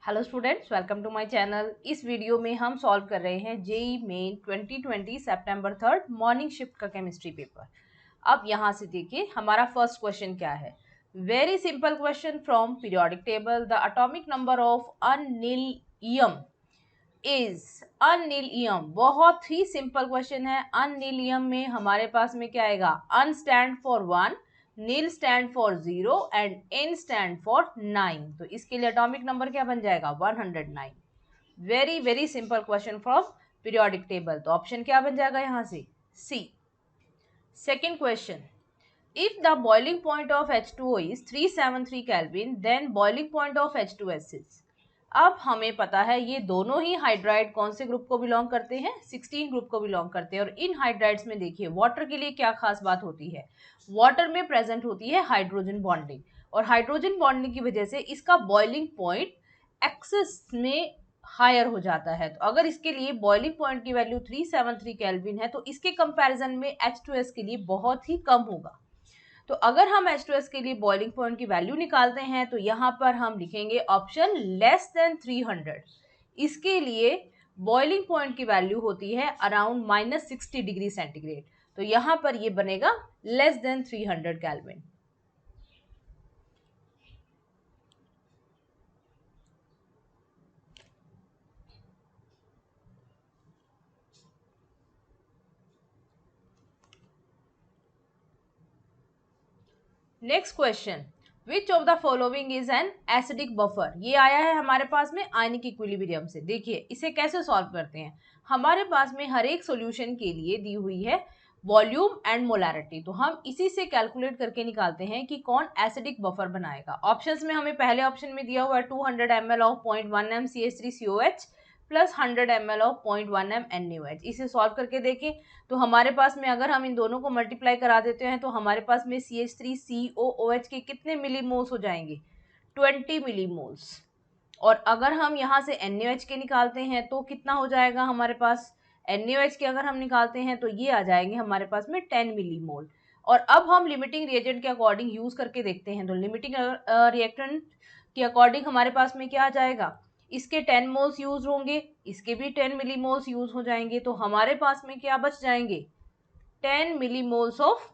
Hello students, welcome to my channel. इस video में हम सॉल्व कर रहे हैं जेई मेन 2020 सितंबर 3 मॉर्निंग शिफ्ट का केमिस्ट्री पेपर। अब यहाँ से देखिए हमारा फर्स्ट क्वेश्चन क्या है। Very simple question from periodic table. The atomic number of unnilennium is unnilennium. बहुत ही सिंपल क्वेश्चन है। अनिलियम में हमारे पास में क्या आएगा? Un stand for 1, nil stand for 0 and en stand for 9। तो इसके लिए एटॉमिक नंबर क्या बन जाएगा? 109। Very very simple question from periodic table. तो ऑप्शन क्या बन जाएगा यहाँ से? C. Second question, if the boiling point of H2O is 373 Kelvin, then boiling point of H2S is। अब हमें पता है ये दोनों ही हाइड्राइड कौन से ग्रुप को बिलोंग करते हैं? 16 ग्रुप को बिलोंग करते हैं। और इन हाइड्राइड्स में देखिए वाटर के लिए क्या खास बात होती है? वाटर में प्रेजेंट होती है हाइड्रोजन बॉन्डिंग, और हाइड्रोजन बॉन्डिंग की वजह से इसका बॉइलिंग पॉइंट एक्सेस में हायर हो जाता है। तो अगर इसके लिए बॉइलिंग पॉइंट की वैल्यू 373 केल्विन है तो इसके कंपैरिजन में H2S के लिए बहुत ही कम होगा। तो अगर हम H2S के लिए बॉइलिंग पॉइंट की वैल्यू निकालते हैं तो यहाँ पर हम लिखेंगे ऑप्शन लेस देन 300। इसके लिए बॉइलिंग पॉइंट की वैल्यू होती है अराउंड -60 डिग्री सेंटीग्रेड। तो यहाँ पर ये बनेगा less than 300 kelvin. Next question, which of the following is an acidic buffer. ये आया है हमारे पास में आयनिक इक्विलिब्रियम से। देखिए इसे कैसे सॉल्व करते हैं। हमारे पास में हर एक सॉल्यूशन के लिए दी हुई है वॉल्यूम एंड मोलैरिटी। तो हम इसी से कैलकुलेट करके निकालते हैं कि कौन एसिडिक बफर बनाएगा। ऑप्शंस में हमें पहले ऑप्शन में दिया हुआ है 200 ml of 0.1 m CH3COH plus 100 ml of 0.1 m NaOH। इसे सॉल्व करके देखें तो हमारे पास में अगर हम इन दोनों को मल्टीप्लाई करा देते हैं तो हमारे पास में CH3COOH के कितने मिलीमोल्स हो जाएंगे? 20 मिलीमोल्स। और अगर हम यहाँ से NaOH के निकालते हैं तो कितना हो जाएगा हमारे पास? NaOH के अगर हम निकालते हैं तो ये आ जाएंगे हमारे पास में 10 मिलीमोल। और अब हम लिमिटिंग रिएजेंट के अकॉर्डिंग यूज करके देखते हैं। तो लिमिटिंग रिएक्टेंट के अकॉर्डिंग हमारे पास में क्या आ जाएगा? इसके 10 मोल्स यूज होंगे, इसके भी 10 मिलीमोल्स यूज हो जाएंगे। तो हमारे पास में क्या बच जाएंगे? 10 मिलीमोल्स ऑफ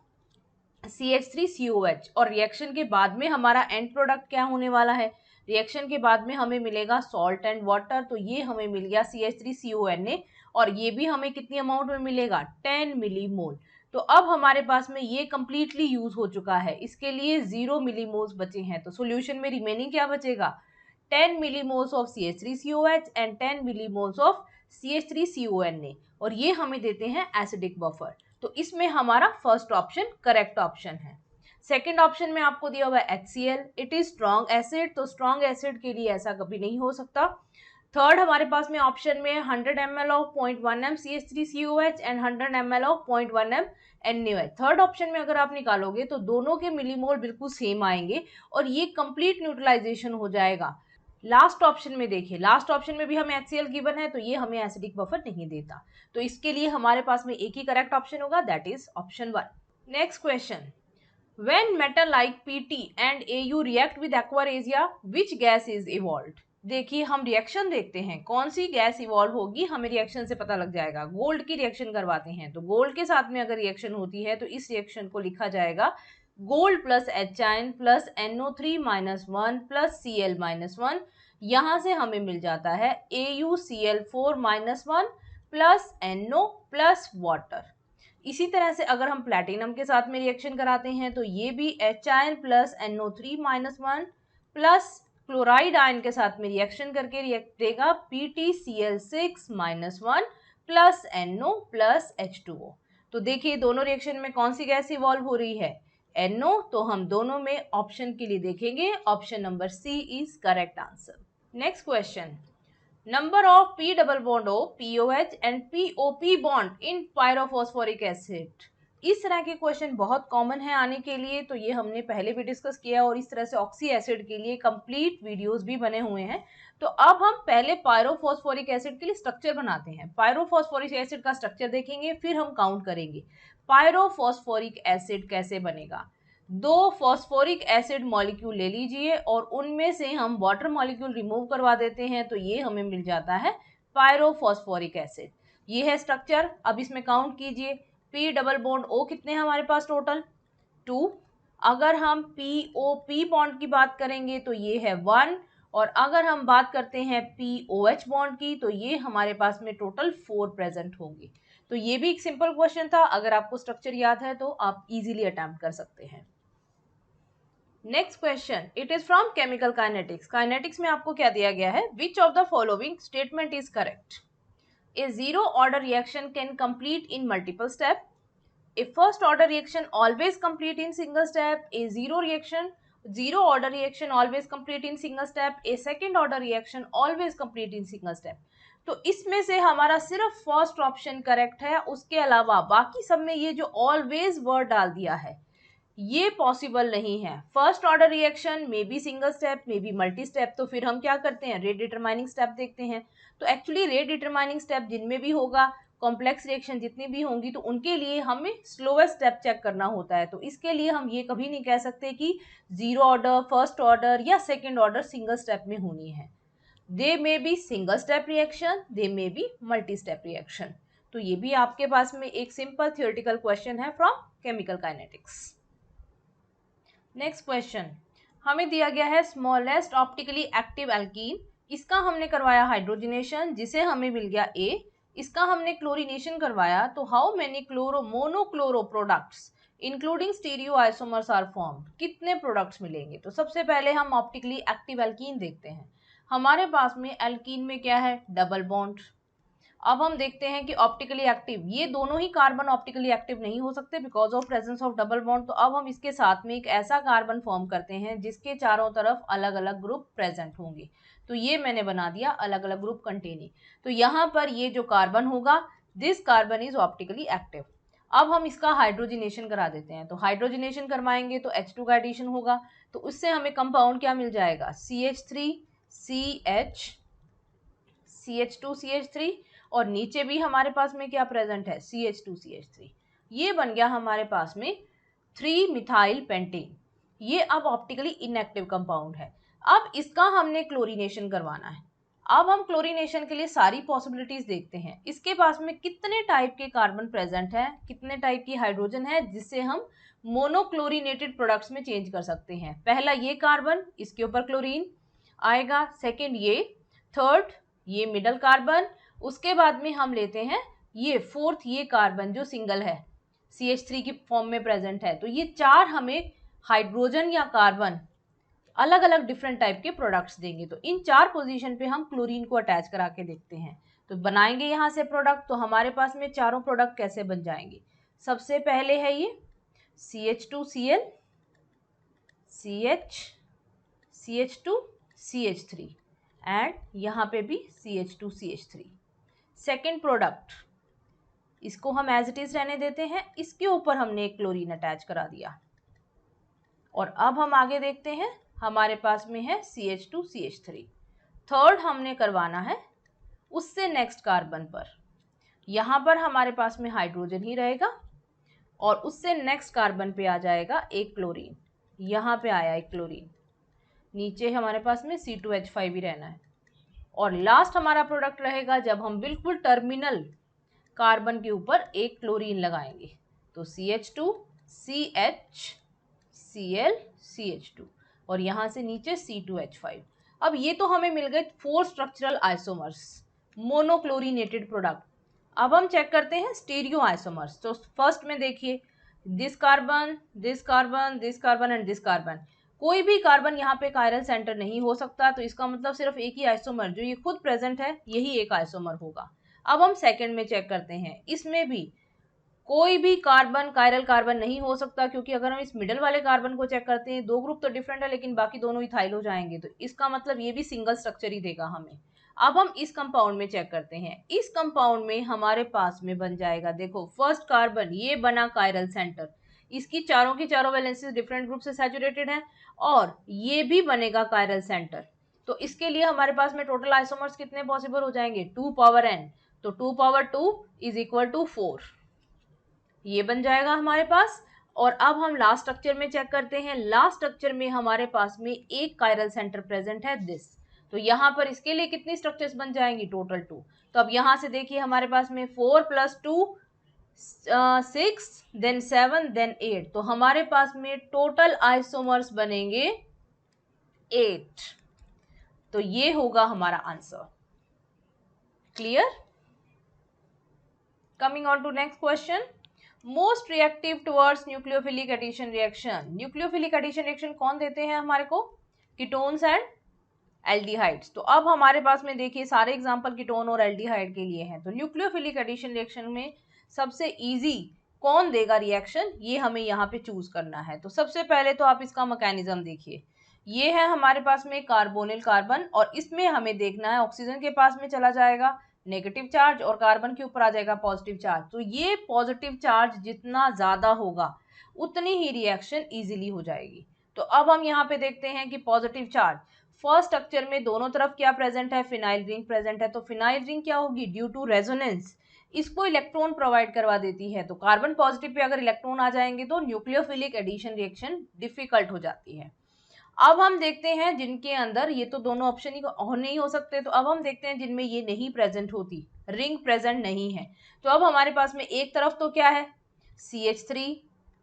CH3COH। और रिएक्शन के बाद में हमारा एंड प्रोडक्ट क्या होने वाला है? रिएक्शन के बाद में हमें मिलेगा सॉल्ट एंड वाटर। तो ये हमें मिल गया CH3CONA, और ये भी हमें कितनी अमाउंट में मिलेगा? 10 मिलीमोल। तो अब हमारे पास में ये कंप्लीटली यूज हो चुका है। इसके लिए 0 मिलीमोल्स बचे हैं। तो सॉल्यूशन में रिमेनिंग क्या बचेगा? 10 millimoles of CH3COH and 10 millimoles of CH3CONA, और ये हमें देते हैं एसिडिक बफर। तो इसमें हमारा फर्स्ट ऑप्शन करेक्ट ऑप्शन है। सेकेंड ऑप्शन में आपको दिया हुआ है HCl, it is strong acid. तो स्ट्रॉन्ग एसिड के लिए ऐसा कभी नहीं हो सकता। थर्ड हमारे पास में ऑप्शन में 100 ml of 0.1 m CH3COH and 100 ml of 0.1 m NaOH। Third option में अगर आप निकालोगे तो दोनों के मिलीमोल बिल्कुल सेम आएंगे और ये कंप्लीट न्यूट्रलाइजेशन हो जाएगा। लास्ट ऑप्शन में देखिए, लास्ट ऑप्शन में भी हमें HCl गिवन है तो ये हमें एसिडिक बफर नहीं देता। तो इसके लिए हमारे पास में एक ही करेक्ट ऑप्शन होगा, that is option 1। Next question, when metal like PT and AU react with aquaresia, which gas is evolved। देखिए हम रिएक्शन देखते हैं, कौन सी गैस इवॉल्व होगी हमें रिएक्शन से पता लग जाएगा। गोल्ड की रिएक्शन करवाते हैं तो गोल्ड के साथ में अगर रिएक्शन होती है तो इस रिएक्शन को लिखा जाएगा gold plus H ion plus NO3-1 plus Cl-1। यहाँ से हमें मिल जाता है AuCl4-1 plus NO plus water. इसी तरह से अगर हम प्लैटिनम के साथ में रिएक्शन कराते हैं तो ये भी H ion plus NO3-1 plus chloride ion के साथ में रिएक्शन करके रिएक्ट देगा PtCl6-1 plus NO plus H2O। तो देखिए दोनों रिएक्शन में कौन सी गैस इवॉल्व हो रही है? NO। तो हम दोनों में ऑप्शन के लिए देखेंगे, option number C is correct answer. Next question, number of P double bond O POH and POP bond in pyrophosphoric acid. इस तरह के क्वेश्चन बहुत कॉमन है आने के लिए, तो ये हमने पहले भी डिस्कस किया और इस तरह से ऑक्सी एसिड के लिए कंप्लीट वीडियोस भी बने हुए हैं। तो अब हम पहले पायरोफॉस्फोरिक एसिड के लिए स्ट्रक्चर बनाते हैं। पायरोफॉस्फोरिक एसिड का स्ट्रक्चर देखेंगे फिर हम काउंट करेंगे पायरोफॉस्फोरिक एसिड कैसे बनेगा। दो फॉस्फोरिक एसिड मॉलिक्यूल ले लीजिए और उनमें से हम वाटर मॉलिक्यूल रिमूव करवा देते हैं, तो ये हमें मिल जाता है पायरोफॉस्फोरिक एसिड। ये है स्ट्रक्चर। अब इसमें काउंट कीजिए, पी डबल बॉन्ड ओ कितने हैं हमारे पास टोटल 2। अगर हम पी ओ पी बॉन्ड की बात करेंगे तो ये है 1, और अगर हम बात करते हैं पी ओ एच बॉन्ड की तो ये हमारे पास में टोटल 4 प्रेजेंट होंगे। तो ये भी एक सिंपल क्वेश्चन था, अगर आपको स्ट्रक्चर याद है तो आप इजीली अटेम्प्ट कर सकते हैं। Next question, it is from chemical kinetics. Kinetics में आपको क्या दिया गया है, विच of the following statement is correct. A zero order reaction can complete in multiple steps. A first order reaction always complete in single step. A zero order reaction always complete in single step. A second order reaction always complete in single step. तो इसमें से हमारा सिर्फ first option correct है, उसके अलावा बाकी सब में ये जो ऑलवेज वर्ड डाल दिया है ये पॉसिबल नहीं है। First order reaction may be single step, may be multi step, तो फिर हम क्या करते हैं, रेट डिटरमाइनिंग स्टेप देखते हैं। तो एक्चुअली रेट डिटरमाइनिंग स्टेप जिनमें भी होगा, कॉम्प्लेक्स रिएक्शन जितनी भी होंगी, तो उनके लिए हमें स्लोएस्ट स्टेप चेक करना होता है। तो इसके लिए हम ये कभी नहीं कह सकते कि जीरो ऑर्डर, फर्स्ट ऑर्डर या सेकेंड ऑर्डर सिंगल स्टेप में होनी है। They may be single step reaction, they may be multi step reaction. तो ये भी आपके पास में एक सिंपल थियोरेटिकल क्वेश्चन है from chemical kinetics. Next question, हमें दिया गया है स्मॉलेस्ट ऑप्टिकली एक्टिव एल्कीन। इसका हमने करवाया हाइड्रोजनेशन, जिसे हमें मिल गया A। इसका हमने क्लोरीनेशन करवाया, तो how many monochloro products including stereo isomers are formed, कितने प्रोडक्ट्स मिलेंगे। तो सबसे पहले हम ऑप्टिकली एक्टिव एल्कीन देखते हैं। हमारे पास में एल्कीन में क्या है, डबल बॉन्ड। अब हम देखते हैं कि ऑप्टिकली एक्टिव, ये दोनों ही कार्बन ऑप्टिकली एक्टिव नहीं हो सकते because of presence of double bond. तो अब हम इसके साथ में एक ऐसा कार्बन फॉर्म करते हैं जिसके चारों तरफ अलग अलग ग्रुप प्रेजेंट होंगे। तो ये मैंने बना दिया अलग अलग ग्रुप कंटेनिंग। तो यहाँ पर ये जो कार्बन होगा, this carbon is optically active. अब हम इसका हाइड्रोजनेशन करा देते हैं। तो हाइड्रोजनेशन करवाएंगे तो H2 का एडिशन होगा, तो उससे हमें कंपाउंड क्या मिल जाएगा, CH3 CH2CH3, और नीचे भी हमारे पास में क्या प्रेजेंट है, CH2CH3। ये बन गया हमारे पास में 3 मिथाइल पेंटेन। ये अब ऑप्टिकली इनएक्टिव कंपाउंड है। अब इसका हमने क्लोरीनेशन करवाना है। अब हम क्लोरीनेशन के लिए सारी पॉसिबिलिटीज देखते हैं। इसके पास में कितने टाइप के कार्बन प्रेजेंट है, कितने टाइप की हाइड्रोजन है, जिससे हम मोनोक्लोरीनेटेड प्रोडक्ट्स में चेंज कर सकते हैं। पहला ये कार्बन, इसके ऊपर क्लोरीन आएगा, सेकेंड ये, थर्ड ये मिडल कार्बन, उसके बाद में हम लेते हैं ये फोर्थ ये कार्बन जो सिंगल है, CH3 की फॉर्म में प्रेजेंट है। तो ये चार हमें हाइड्रोजन या कार्बन अलग अलग डिफरेंट टाइप के प्रोडक्ट्स देंगे। तो इन चार पोजीशन पे हम क्लोरीन को अटैच करा के देखते हैं। तो बनाएंगे यहाँ से प्रोडक्ट। तो हमारे पास में चारों प्रोडक्ट कैसे बन जाएंगे, सबसे पहले है ये CH2Cl, CH2CH3 एंड यहाँ पे भी CH2CH3। सेकेंड प्रोडक्ट, इसको हम एज इट इज रहने देते हैं, इसके ऊपर हमने एक क्लोरीन अटैच करा दिया। और अब हम आगे देखते हैं, हमारे पास में है CH2CH3। थर्ड हमने करवाना है उससे नेक्स्ट कार्बन पर, यहाँ पर हमारे पास में हाइड्रोजन ही रहेगा और उससे नेक्स्ट कार्बन पे आ जाएगा एक क्लोरीन। यहाँ पे आया एक क्लोरीन, नीचे हमारे पास में C2H5 भी रहना है। और लास्ट हमारा प्रोडक्ट रहेगा जब हम बिल्कुल टर्मिनल कार्बन के ऊपर एक क्लोरीन लगाएंगे। तो CH2CHClCH2 और यहाँ से नीचे C2H5। अब ये तो हमें मिल गए 4 स्ट्रक्चरल आइसोमर्स, मोनोक्लोरीनेटेड प्रोडक्ट। अब हम चेक करते हैं स्टीरियो आइसोमर्स। तो फर्स्ट में देखिए, this carbon, this carbon, this carbon and this carbon. कोई भी कार्बन यहाँ पे कायरल सेंटर नहीं हो सकता, तो इसका मतलब सिर्फ एक ही आइसोमर जो ये खुद प्रेजेंट है यही एक आइसोमर होगा। अब हम सेकंड में चेक करते हैं, इसमें भी कोई भी कार्बन कायरल कार्बन नहीं हो सकता, क्योंकि अगर हम इस मिडल वाले कार्बन को चेक करते हैं, दो ग्रुप तो डिफरेंट है लेकिन बाकी दोनों इथाइल हो जाएंगे, तो इसका मतलब ये भी सिंगल स्ट्रक्चर ही देगा हमें। अब हम इस कंपाउंड में चेक करते हैं, इस कंपाउंड में हमारे पास में बन जाएगा, देखो फर्स्ट कार्बन ये बना कायरल सेंटर, इसकी चारों की चारों वैलेंसीज डिफरेंट ग्रुप से सैचुरेटेड है, और ये भी बनेगा कायरल सेंटर। तो इसके लिए हमारे पास में टोटल आइसोमर्स कितने पॉसिबल हो जाएंगे, 2 पावर n। तो 2 पावर 2 इज इक्वल टू 4, ये बन जाएगा हमारे पास। और अब हम लास्ट स्ट्रक्चर में चेक करते हैं। लास्ट स्ट्रक्चर में हमारे पास में एक कायरल सेंटर प्रेजेंट है दिस, तो यहाँ पर इसके लिए कितनी स्ट्रक्चर्स बन जाएंगी, टोटल 2। तो अब यहाँ से देखिए हमारे पास में 4 + 2 6 देन 7 देन 8, तो हमारे पास में टोटल आइसोमर्स बनेंगे 8। तो ये होगा हमारा answer. Clear? Coming on to next question, most reactive towards nucleophilic addition reaction. Nucleophilic addition reaction कौन देते हैं हमारे को, कीटोन्स एंड एल्डिहाइड्स। तो अब हमारे पास में देखिए सारे एग्जांपल कीटोन और एल्डिहाइड के लिए हैं। तो न्यूक्लियोफिलिक एडिशन रिएक्शन में सबसे इजी कौन देगा रिएक्शन, ये हमें यहाँ पे चूज करना है। तो सबसे पहले तो आप इसका मैकेनिज्म देखिए, ये है हमारे पास में कार्बोनिल कार्बन, और इसमें हमें देखना है ऑक्सीजन के पास में चला जाएगा नेगेटिव चार्ज और कार्बन के ऊपर आ जाएगा पॉजिटिव चार्ज। तो ये पॉजिटिव चार्ज जितना ज्यादा होगा उतनी ही रिएक्शन इजीली हो जाएगी। तो अब हम यहाँ पे देखते हैं कि पॉजिटिव चार्ज फर्स्ट स्ट्रक्चर में दोनों तरफ क्या प्रेजेंट है, फिनाइल रिंग प्रेजेंट है। तो फिनाइल रिंग क्या होगी, ड्यू टू रेजोनेंस इसको इलेक्ट्रॉन प्रोवाइड करवा देती है। तो कार्बन पॉजिटिव पे अगर इलेक्ट्रॉन आ जाएंगे तो न्यूक्लियोफिलिक एडिशन रिएक्शन डिफिकल्ट हो जाती है। अब हम देखते हैं जिनके अंदर ये तो दोनों ऑप्शन ही नहीं हो सकते, तो अब हम देखते हैं जिनमें ये नहीं प्रेजेंट होती, रिंग प्रेजेंट नहीं है। तो अब हमारे पास में एक तरफ तो क्या है CH3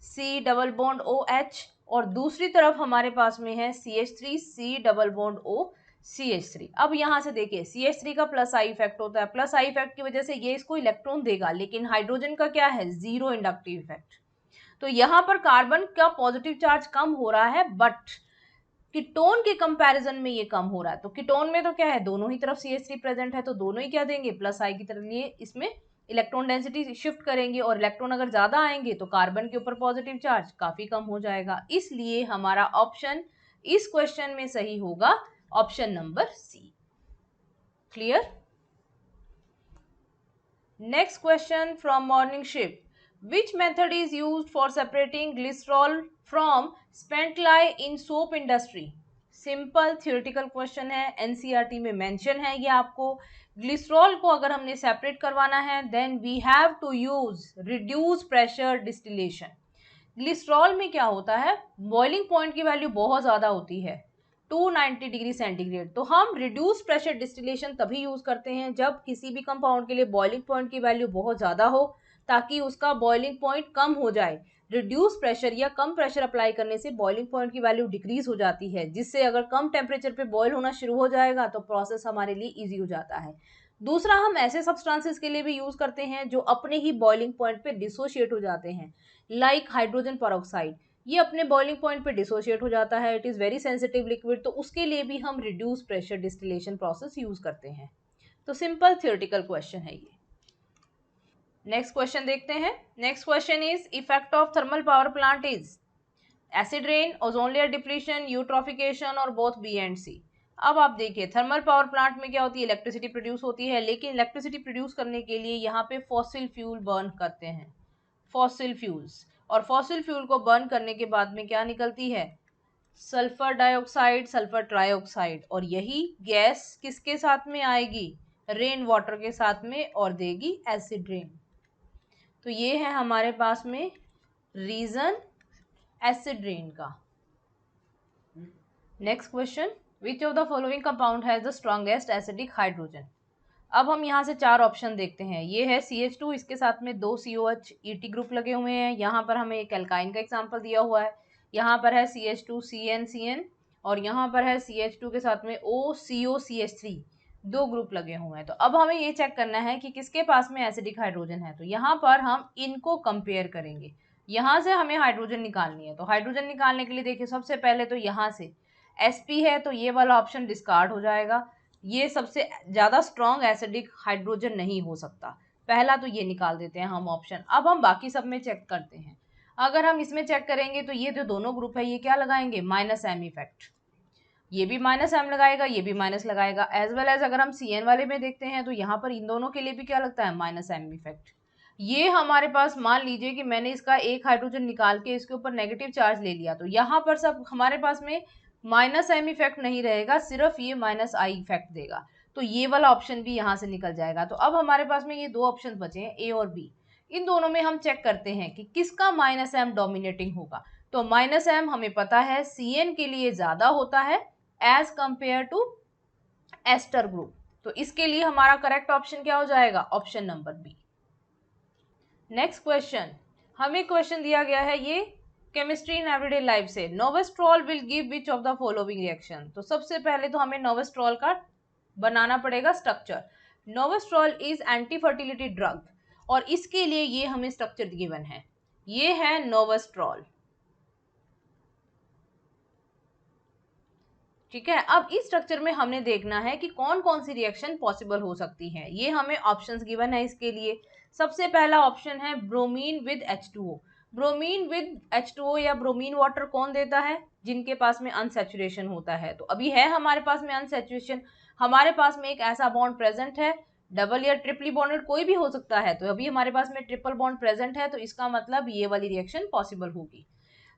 C double bond OH, और दूसरी तरफ हमारे पास में है CH3 C double bond O CH3। अब यहाँ से देखिए CH3 का प्लस आई इफेक्ट होता है, प्लस आई इफेक्ट की वजह से ये इसको इलेक्ट्रॉन देगा, लेकिन हाइड्रोजन का क्या है, जीरो इंडक्टिव इफेक्ट। तो यहाँ पर कार्बन का पॉजिटिव चार्ज कम हो रहा है, बट कीटोन के कंपैरिजन में ये कम हो रहा है। तो कीटोन में तो क्या है, दोनों ही तरफ CH3 प्रेजेंट है, तो दोनों ही क्या देंगे, प्लस आई की तरफ लिए इसमें इलेक्ट्रॉन डेंसिटी शिफ्ट करेंगे, और इलेक्ट्रॉन अगर ज्यादा आएंगे तो कार्बन के ऊपर पॉजिटिव चार्ज काफी कम हो जाएगा। इसलिए हमारा ऑप्शन इस क्वेश्चन में सही होगा option number C। Clear? Next question from morning shift, which method is used for separating glycerol from spent lye in soap industry? Simple theoretical question है, एनसीईआरटी में मेंशन है ये आपको। ग्लिसरॉल को अगर हमने सेपरेट करवाना है then we have to use reduce pressure distillation. Glycerol में क्या होता है, बॉइलिंग पॉइंट की वैल्यू बहुत ज़्यादा होती है 290 डिग्री सेंटीग्रेड। तो हम रिड्यूस प्रेशर डिस्टिलेशन तभी यूज़ करते हैं जब किसी भी कंपाउंड के लिए बॉइलिंग पॉइंट की वैल्यू बहुत ज़्यादा हो, ताकि उसका बॉइलिंग पॉइंट कम हो जाए। रिड्यूस प्रेशर या कम प्रेशर अप्लाई करने से बॉइलिंग पॉइंट की वैल्यू डिक्रीज हो जाती है, जिससे अगर कम टेम्परेचर पे बॉयल होना शुरू हो जाएगा तो प्रोसेस हमारे लिए इजी हो जाता है। दूसरा, हम ऐसे सब्सटेंसेस के लिए भी यूज करते हैं जो अपने ही बॉइलिंग पॉइंट पे डिसोशिएट हो जाते हैं, लाइक हाइड्रोजन पेरोक्साइड, ये अपने बॉइलिंग पॉइंट पे डिसोशिएट हो जाता है, it is very sensitive liquid, तो उसके लिए भी हम reduce pressure distillation process use करते हैं। तो सिंपल थियोरेटिकल क्वेश्चन है ये। नेक्स्ट क्वेश्चन देखते हैं। Next question is effect of thermal power plant is acid rain, ozone layer depletion, eutrophication और बोथ बी एंड सी। अब आप देखिए थर्मल पावर प्लांट में क्या होती है, इलेक्ट्रिसिटी प्रोड्यूस होती है, लेकिन इलेक्ट्रिसिटी प्रोड्यूस करने के लिए यहाँ पे फॉसिल फ्यूल बर्न करते हैं, फॉसिल फ्यूल्स, और फॉसिल फ्यूल को बर्न करने के बाद में क्या निकलती है, सल्फर डाइऑक्साइड, सल्फर ट्राइऑक्साइड, और यही गैस किसके साथ में आएगी, रेन वाटर के साथ में, और देगी एसिड रेन। तो ये है हमारे पास में रीजन एसिड रेन का। Next question, which of the following compound has the strongest acidic hydrogen. अब हम यहाँ से चार ऑप्शन देखते हैं। ये है CH2, इसके साथ में 2 COH ET ग्रुप लगे हुए हैं। यहाँ पर हमें एक एल्काइन का एग्जाम्पल दिया हुआ है। यहाँ पर है CH2 CN, और यहाँ पर है CH2 के साथ में OCOCH3, 2 ग्रुप लगे हुए हैं। तो अब हमें ये चेक करना है कि किसके पास में एसिडिक हाइड्रोजन है। तो यहाँ पर हम इनको कंपेयर करेंगे, यहाँ से हमें हाइड्रोजन निकालनी है। तो हाइड्रोजन निकालने के लिए देखिए सबसे पहले तो यहाँ से SP है, तो ये वाला ऑप्शन डिस्कार्ड हो जाएगा, ये सबसे ज़्यादा स्ट्रॉन्ग एसिडिक हाइड्रोजन नहीं हो सकता, पहला तो ये निकाल देते हैं हम ऑप्शन। अब हम बाकी सब में चेक करते हैं। अगर हम इसमें चेक करेंगे तो ये जो दोनों ग्रुप है ये क्या लगाएंगे, -M इफेक्ट, ये भी -M लगाएगा, ये भी माइनस लगाएगा, एज वेल एज अगर हम CN वाले में देखते हैं तो यहाँ पर इन दोनों के लिए भी क्या लगता है, -M इफेक्ट। ये हमारे पास मान लीजिए कि मैंने इसका एक हाइड्रोजन निकाल के इसके ऊपर नेगेटिव चार्ज ले लिया, तो यहाँ पर सब हमारे पास में -M इफेक्ट नहीं रहेगा, सिर्फ ये -I इफेक्ट देगा। तो ये वाला ऑप्शन भी यहाँ से निकल जाएगा। तो अब हमारे पास में ये दो ऑप्शन बचे हैं, A और B। इन दोनों में हम चेक करते हैं कि किसका -m डोमिनेटिंग होगा। तो -m हमें पता है CN के लिए ज्यादा होता है as compared to ester group. तो इसके लिए हमारा करेक्ट ऑप्शन क्या हो जाएगा, option number B. Next question, हमें क्वेश्चन दिया गया है ये केमिस्ट्री इन एवरीडे लाइफ से, novestrol will give which of the following reaction. तो सबसे पहले तो हमें नोवेस्ट्रॉल का बनाना पड़ेगा structure. Novestrol is anti fertility drug और इसके लिए ये हमें स्ट्रक्चर गिवन है, ये है नोवेस्ट्रॉल। ठीक है, अब इस स्ट्रक्चर में हमने देखना है कि कौन कौन सी रिएक्शन पॉसिबल हो सकती है। ये हमें ऑप्शंस गिवन है इसके लिए। सबसे पहला ऑप्शन है bromine with H2O। Bromine with H2O या ब्रोमीन वाटर कौन देता है, जिनके पास में अनसैचुरेशन होता है। तो अभी है हमारे पास में अनसैचुरेशन, हमारे पास में एक ऐसा बॉन्ड प्रेजेंट है, डबल या ट्रिपली बॉन्डेड कोई भी हो सकता है। तो अभी हमारे पास में ट्रिपल बॉन्ड प्रेजेंट है, तो इसका मतलब ये वाली रिएक्शन पॉसिबल होगी।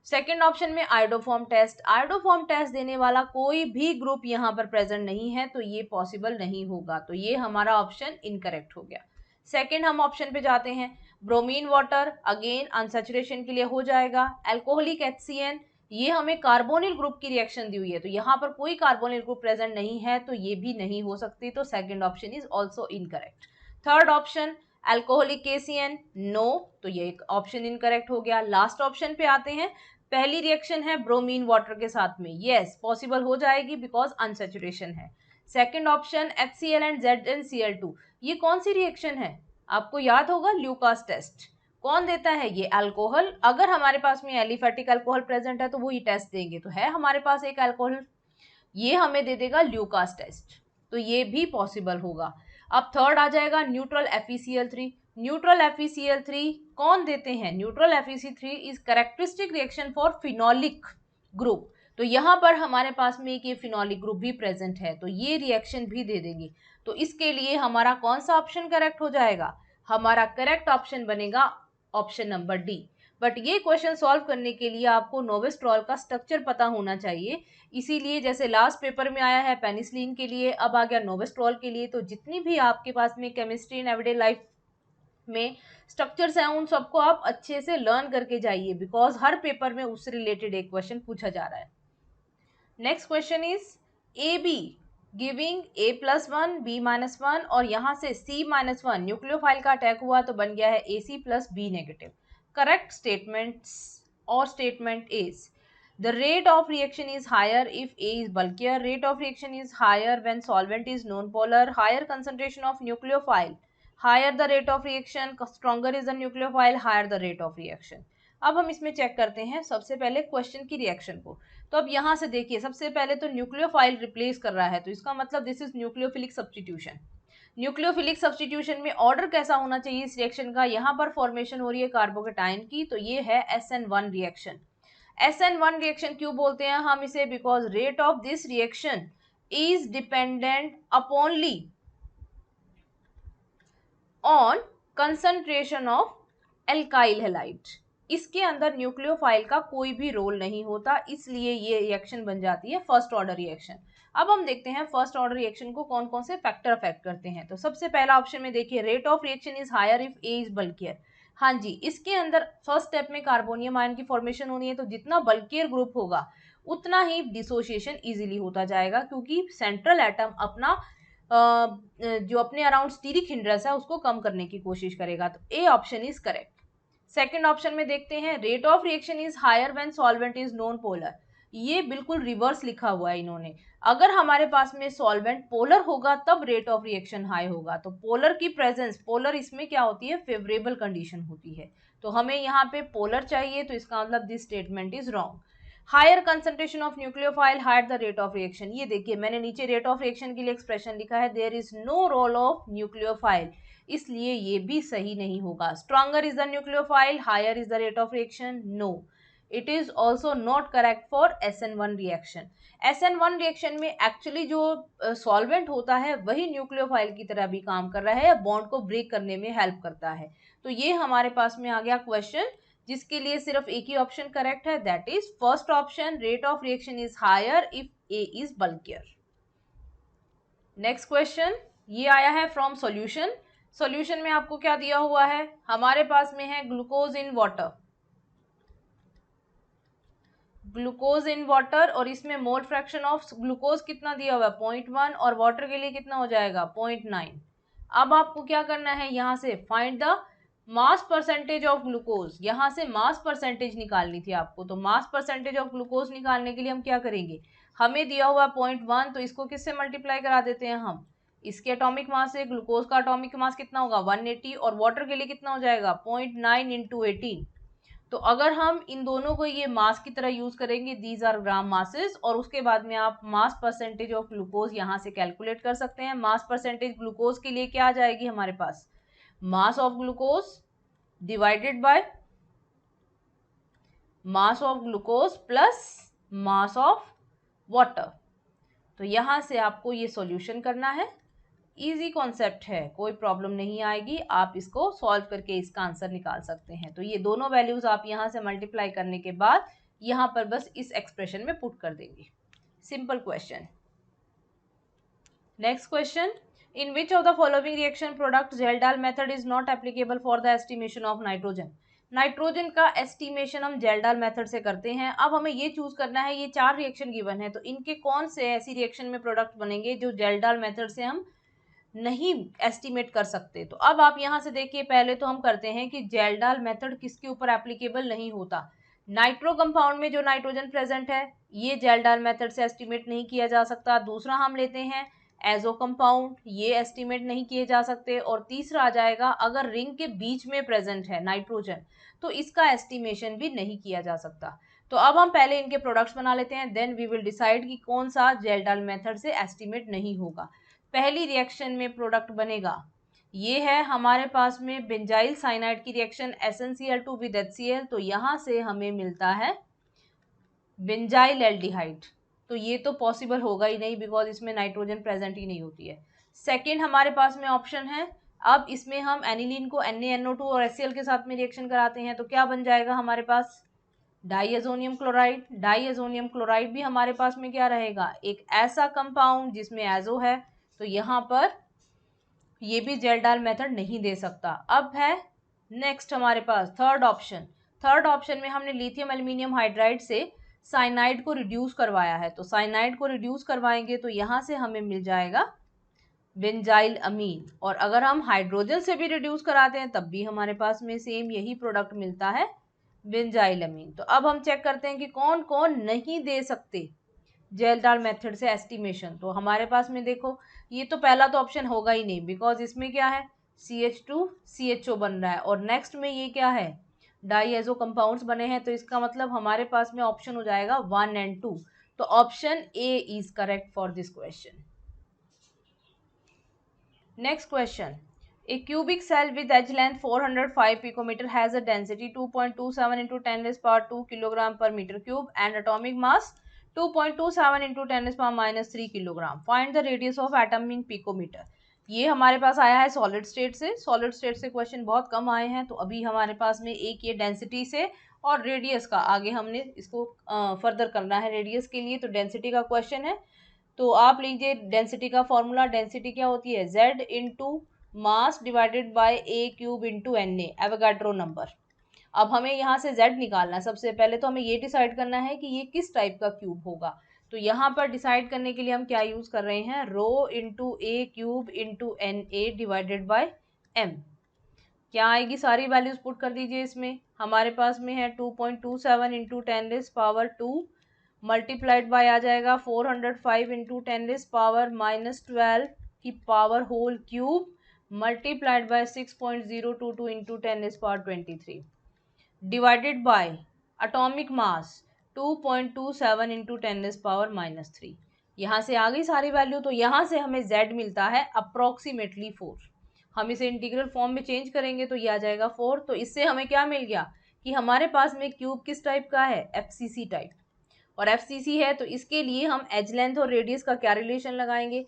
सेकेंड ऑप्शन में आयोडोफॉर्म टेस्ट, आयोडोफॉर्म टेस्ट देने वाला कोई भी ग्रुप यहाँ पर प्रेजेंट नहीं है, तो ये पॉसिबल नहीं होगा। तो ये हमारा ऑप्शन इनकरेक्ट हो गया। सेकेंड हम ऑप्शन पे जाते हैं, ब्रोमीन वाटर, अगेन अनसैचुरेशन के लिए हो जाएगा। एल्कोहलिक HCN, ये हमें कार्बोनिल ग्रुप की रिएक्शन दी हुई है, तो यहाँ पर कोई कार्बोनिल ग्रुप प्रेजेंट नहीं है, तो ये भी नहीं हो सकती। तो second option is also incorrect. Third option alcoholic KCN, no, तो ये एक ऑप्शन इनकरेक्ट हो गया। लास्ट ऑप्शन पे आते हैं, पहली रिएक्शन है ब्रोमीन वाटर के साथ में, यस पॉसिबल हो जाएगी बिकॉज अनसैचुरेशन है। Second option HCl and ZnCl2, ये कौन सी रिएक्शन है, आपको याद होगा ल्यूकास टेस्ट। कौन देता है, ये अल्कोहल। अगर हमारे पास में एलिफेटिक अल्कोहल प्रेजेंट है तो वो ये टेस्ट देंगे, तो है हमारे पास एक अल्कोहल, ये हमें दे देगा ल्यूकास टेस्ट, तो ये भी पॉसिबल होगा। अब थर्ड आ जाएगा न्यूट्रल FeCl3। न्यूट्रल FeCl3 कौन देते हैं, neutral FeC3 is characteristic reaction for phenolic group. तो यहाँ पर हमारे पास में एक ये फिनोलिक ग्रुप भी प्रेजेंट है, तो ये रिएक्शन भी दे देंगे। तो इसके लिए हमारा कौन सा ऑप्शन करेक्ट हो जाएगा, हमारा करेक्ट ऑप्शन बनेगा ऑप्शन नंबर डी। बट ये क्वेश्चन सॉल्व करने के लिए आपको नोवेस्ट्रॉल का स्ट्रक्चर पता होना चाहिए, इसीलिए जैसे लास्ट पेपर में आया है पेनिसिलिन के लिए, अब आ गया नोवेस्ट्रॉल के लिए। तो जितनी भी आपके पास में केमिस्ट्री इन एवरीडे लाइफ में स्ट्रक्चर्स हैं उन सबको आप अच्छे से लर्न करके जाइए, बिकॉज हर पेपर में उससे रिलेटेड एक क्वेश्चन पूछा जा रहा है। Next question is AB giving A+1 B-1 और यहाँ से C-1 न्यूक्लियोफाइल का अटैक हुआ तो बन गया है AC+B नेगेटिव। करेक्ट स्टेटमेंट्स और statement is the rate of reaction is higher if A is bulkier, rate of reaction is higher when solvent is non-polar, higher concentration of nucleophile, higher the rate of reaction, stronger is the nucleophile, higher the rate of reaction। अब हम इसमें check करते हैं सबसे पहले question की reaction को। तो अब यहाँ से देखिए, सबसे पहले तो न्यूक्लियोफाइल रिप्लेस कर रहा है, तो इसका मतलब this is nucleophilic substitution. Nucleophilic substitution में ऑर्डर कैसा होना चाहिए इस रिएक्शन का, यहाँ पर फॉर्मेशन हो रही है कार्बोकेटाइन की, तो ये है SN1 रिएक्शन। SN1 रिएक्शन क्यों बोलते हैं हम इसे, because rate of this reaction is dependent upon only on concentration of alkyl halide. इसके अंदर न्यूक्लियोफाइल का कोई भी रोल नहीं होता, इसलिए ये रिएक्शन बन जाती है फर्स्ट ऑर्डर रिएक्शन। अब हम देखते हैं फर्स्ट ऑर्डर रिएक्शन को कौन कौन से फैक्टर अफेक्ट करते हैं। तो सबसे पहला ऑप्शन में देखिए, rate of reaction is higher if A is bulkier. हाँ जी, इसके अंदर फर्स्ट स्टेप में कार्बोनियम आयन की फॉर्मेशन होनी है, तो जितना बल्कियर ग्रुप होगा उतना ही डिसोसिएशन इजीली होता जाएगा, क्योंकि सेंट्रल एटम अपना जो अपने अराउंड स्टीरिक हिंड्रेंस है उसको कम करने की कोशिश करेगा। तो A option is correct. Second option में देखते हैं, rate of reaction is higher when solvent is non polar. ये बिल्कुल रिवर्स लिखा हुआ है इन्होंने, अगर हमारे पास में सॉल्वेंट पोलर होगा तब रेट ऑफ रिएक्शन हाई होगा। तो पोलर की प्रेजेंस, पोलर इसमें क्या होती है, फेवरेबल कंडीशन होती है, तो हमें यहाँ पे पोलर चाहिए, तो इसका मतलब this statement is wrong. Higher concentration of nucleophile higher the rate of reaction, ये देखिए मैंने नीचे रेट ऑफ रिएक्शन के लिए एक्सप्रेशन लिखा है, there is no role of nucleophile, इसलिए ये भी सही नहीं होगा। Stronger is the nucleophile, higher is the rate of reaction, no, it is also not correct for SN1 reaction. SN1 reaction में एक्चुअली जो सॉल्वेंट होता है वही न्यूक्लियोफाइल की तरह भी काम कर रहा है, या बॉन्ड को ब्रेक करने में हेल्प करता है। तो ये हमारे पास में आ गया क्वेश्चन जिसके लिए सिर्फ एक ही ऑप्शन करेक्ट है, that is first option, rate of reaction is higher if A is bulkier. Next question ये आया है फ्रॉम सॉल्यूशन। सॉल्यूशन में आपको क्या दिया हुआ है, हमारे पास में है glucose in water, glucose in water, और इसमें मोल फ्रैक्शन ऑफ ग्लूकोज कितना दिया हुआ है 0.1, और वाटर के लिए कितना हो जाएगा 0.9। अब आपको क्या करना है, यहाँ से find the mass percentage of glucose, यहाँ से मास परसेंटेज निकालनी थी आपको। तो मास परसेंटेज ऑफ ग्लूकोज निकालने के लिए हम क्या करेंगे, हमें दिया हुआ 0.1, तो इसको किससे मल्टीप्लाई करा देते हैं हम, इसके एटॉमिक मास से। ग्लूकोज का एटॉमिक मास कितना होगा 180, और वाटर के लिए कितना हो जाएगा 0.9 इंटू 18। तो अगर हम इन दोनों को ये मास की तरह यूज करेंगे, दीज आर ग्राम मासेस, और उसके बाद में आप मास परसेंटेज ऑफ ग्लूकोज यहाँ से कैलकुलेट कर सकते हैं। मास परसेंटेज ग्लूकोज के लिए क्या आ जाएगी हमारे पास, mass of glucose divided by mass of glucose plus mass of water. तो यहाँ से आपको ये सॉल्यूशन करना है, इजी कॉन्सेप्ट है, कोई प्रॉब्लम नहीं आएगी, आप इसको सॉल्व करके इसका आंसर निकाल सकते हैं। तो ये दोनों वैल्यूज आप यहाँ से मल्टीप्लाई करने के बाद यहाँ पर बस इस एक्सप्रेशन में पुट कर देंगे। Simple question. Next question, in which of the following reaction product Kjeldahl method is not applicable for the estimation of nitrogen. Nitrogen का एस्टिमेशन हम जेल-डाल मेथड से करते हैं। अब हमें ये चूज करना है, ये 4 रिएक्शन गिवन है, तो इनके कौन से ऐसी रिएक्शन में प्रोडक्ट बनेंगे जो जेल-डाल मेथड से हम नहीं एस्टिमेट कर सकते। तो अब आप यहाँ से देखिए, पहले तो हम करते हैं कि जेल-डाल मेथड किसके ऊपर एप्लीकेबल नहीं होता, नाइट्रो कंपाउंड में जो नाइट्रोजन प्रेजेंट है ये जेल-डाल मेथड से एस्टिमेट नहीं किया जा सकता। दूसरा हम लेते हैं एजो कंपाउंड, ये एस्टिमेट नहीं किए जा सकते। और तीसरा आ जाएगा, अगर रिंग के बीच में प्रेजेंट है नाइट्रोजन तो इसका एस्टिमेशन भी नहीं किया जा सकता। तो अब हम पहले इनके प्रोडक्ट्स बना लेते हैं, देन वी विल डिसाइड कि कौन सा जेल-डाल मेथड से एस्टिमेट नहीं होगा। पहली रिएक्शन में प्रोडक्ट बनेगा, ये है हमारे पास में बेंजाइल साइनाइड की रिएक्शन SnCl2 विद HCl, तो यहाँ से हमें मिलता है बेंजाइल एल्डिहाइड। तो ये तो पॉसिबल होगा ही नहीं, बिकॉज इसमें नाइट्रोजन प्रेजेंट ही नहीं होती है। सेकेंड हमारे पास में ऑप्शन है, अब इसमें हम एनिलीन को NaNO2 और HCl के साथ में रिएक्शन कराते हैं, तो क्या बन जाएगा हमारे पास डाईएजोनियम क्लोराइड। डाईएजोनियम क्लोराइड भी हमारे पास में क्या रहेगा, एक ऐसा कंपाउंड जिसमें एजो है, तो यहाँ पर ये भी जेल-डाल मेथड नहीं दे सकता। अब है नेक्स्ट हमारे पास थर्ड ऑप्शन। थर्ड ऑप्शन में हमने लिथियम एल्यूमिनियम हाइड्राइड से साइनाइड को रिड्यूस करवाया है, तो साइनाइड को रिड्यूस करवाएंगे तो यहाँ से हमें मिल जाएगा बेंजाइल अमीन। और अगर हम हाइड्रोजन से भी रिड्यूस कराते हैं तब भी हमारे पास में सेम यही प्रोडक्ट मिलता है, बेंजाइल अमीन। तो अब हम चेक करते हैं कि कौन कौन नहीं दे सकते जेल-डाल मेथड से एस्टिमेशन। तो हमारे पास में देखो, ये तो पहला तो ऑप्शन होगा ही नहीं, बिकॉज इसमें क्या है CH2CHO बन रहा है, और नेक्स्ट में ये क्या है डाईएजो कंपाउंड्स बने हैं, तो इसका मतलब हमारे पास में ऑप्शन हो जाएगा 1 और 2। तो option A is correct for this question. Next question, a cubic cell with edge length 405 picometer has a density 2.27 into 10 raised power 2 kilogram per meter cube and atomic mass 2.27 into 10 raised power minus 3 kilogram. Find the radius of atom in picometer. ये हमारे पास आया है solid state से। Solid state से question बहुत कम आए हैं, तो अभी हमारे पास में एक ये डेंसिटी से और रेडियस का, आगे हमने इसको फर्दर करना है रेडियस के लिए, तो डेंसिटी का क्वेश्चन है। तो आप लीजिए डेंसिटी का फॉर्मूला, डेंसिटी क्या होती है Z into mass divided by A cube into Na, Avogadro number. अब हमें यहाँ से Z निकालना है। सबसे पहले तो हमें ये डिसाइड करना है कि ये किस टाइप का क्यूब होगा। तो यहाँ पर डिसाइड करने के लिए हम क्या यूज कर रहे हैं, rho into a cube into Na divided by m। क्या आएगी, सारी वैल्यूज पुट कर दीजिए इसमें। हमारे पास में है 2.27 into 10 raise power 2 multiplied by आ जाएगा 405 इंटू 10 रेज़ पावर -12 की power whole cube multiplied by 6.022 into 10 raise power 23 divided by atomic mass 2.27 into 10 raise power -3। यहाँ से आ गई सारी वैल्यू। तो यहाँ से हमें Z मिलता है अप्रोक्सीमेटली 4। हम इसे इंटीग्रल फॉर्म में चेंज करेंगे तो ये आ जाएगा 4। तो इससे हमें क्या मिल गया कि हमारे पास में क्यूब किस टाइप का है, FCC टाइप। और FCC है तो इसके लिए हम एज लेंथ और रेडियस का क्या रिलेशन लगाएंगे,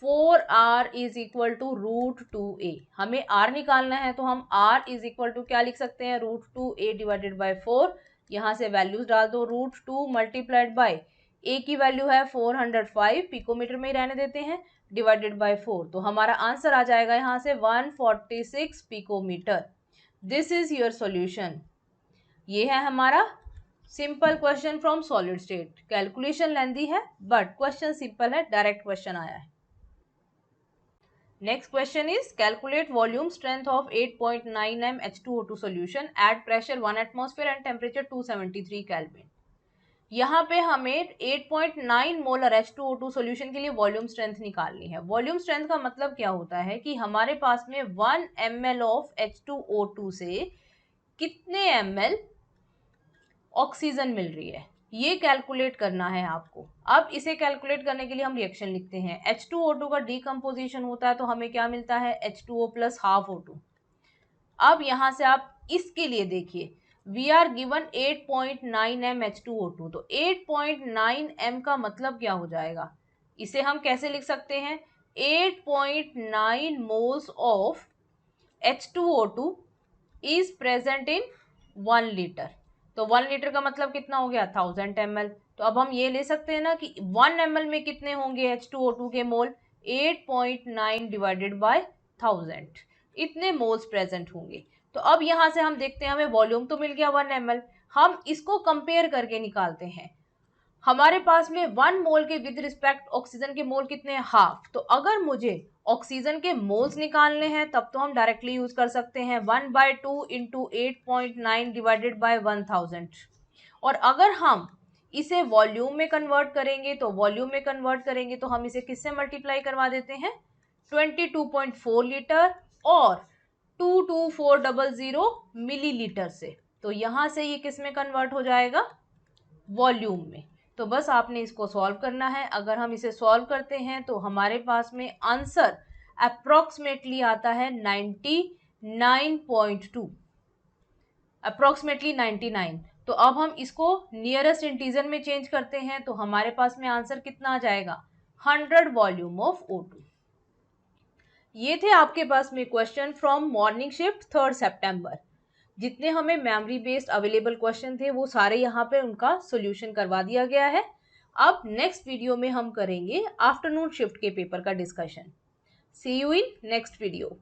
4r is equal to √2a। हमें r निकालना है तो हम r इज इक्वल टू क्या लिख सकते हैं, √2a डिवाइडेड बाय 4। यहाँ से वैल्यूज डाल दो, √2 मल्टीप्लाइड बाय ए की वैल्यू है 405, पिकोमीटर में ही रहने देते हैं, डिवाइडेड बाय 4, तो हमारा आंसर आ जाएगा यहाँ से 146 picometer. This is your solution. ये है हमारा simple question from solid state. Calculation lengthy है बट क्वेश्चन सिंपल है, डायरेक्ट क्वेश्चन आया है। Next question is calculate volume strength of 8.9 m H2O2 solution at pressure 1 atmosphere and temperature 273 kelvin. यहाँ पे हमें 8.9 मोलर H2O2 सॉल्यूशन के लिए volume strength निकालनी है। वॉल्यूम स्ट्रेंथ का मतलब क्या होता है कि हमारे पास में 1 ml ऑफ H2O2 से कितने ml ऑक्सीजन मिल रही है, ये कैलकुलेट करना है आपको। अब इसे कैलकुलेट करने के लिए हम रिएक्शन लिखते हैं। H2O2 का डीकम्पोजिशन होता है तो हमें क्या मिलता है, H2O प्लस हाफ O2। अब यहाँ से आप इसके लिए देखिए, we are given 8.9 m H2O2, तो 8.9 m का मतलब क्या हो जाएगा, इसे हम कैसे लिख सकते हैं, 8.9 moles of H2O2 is present in 1 litre. तो 1 लीटर का मतलब कितना हो गया, 1000 ml। तो अब हम ये ले सकते हैं ना कि 1 ml में कितने होंगे H2O2 के मोल, 8.9 डिवाइडेड बाय 1000, इतने मोल्स प्रेजेंट होंगे। तो अब यहाँ से हम देखते हैं, हमें वॉल्यूम तो मिल गया 1 ml, हम इसको कंपेयर करके निकालते हैं। हमारे पास में 1 मोल के विद रिस्पेक्ट ऑक्सीजन के मोल कितने हैं, हाफ। तो अगर मुझे ऑक्सीजन के मोल्स निकालने हैं तब तो हम डायरेक्टली यूज कर सकते हैं 1/2 इंटू 8.9 डिवाइडेड बाय 1000। और अगर हम इसे वॉल्यूम में कन्वर्ट करेंगे तो हम इसे किससे मल्टीप्लाई करवा देते हैं, 22.4 लीटर और 22400 मिलीलीटर से। तो यहाँ से ये किस में कन्वर्ट हो जाएगा, वॉल्यूम में। तो बस आपने इसको सॉल्व करना है। अगर हम इसे सॉल्व करते हैं तो हमारे पास में आंसर अप्रोक्सीमेटली आता है 99.2, अप्रोक्सीमेटली 99। तो अब हम इसको नियरेस्ट इंटीजर में चेंज करते हैं तो हमारे पास में आंसर कितना आ जाएगा, 100 वॉल्यूम ऑफ O2। ये थे आपके पास में क्वेश्चन फ्रॉम मॉर्निंग शिफ्ट 3 सितंबर। जितने हमें मेमोरी बेस्ड अवेलेबल क्वेश्चन थे वो सारे यहाँ पे उनका सोल्यूशन करवा दिया गया है। अब नेक्स्ट वीडियो में हम करेंगे आफ्टरनून शिफ्ट के पेपर का discussion. See you in next video.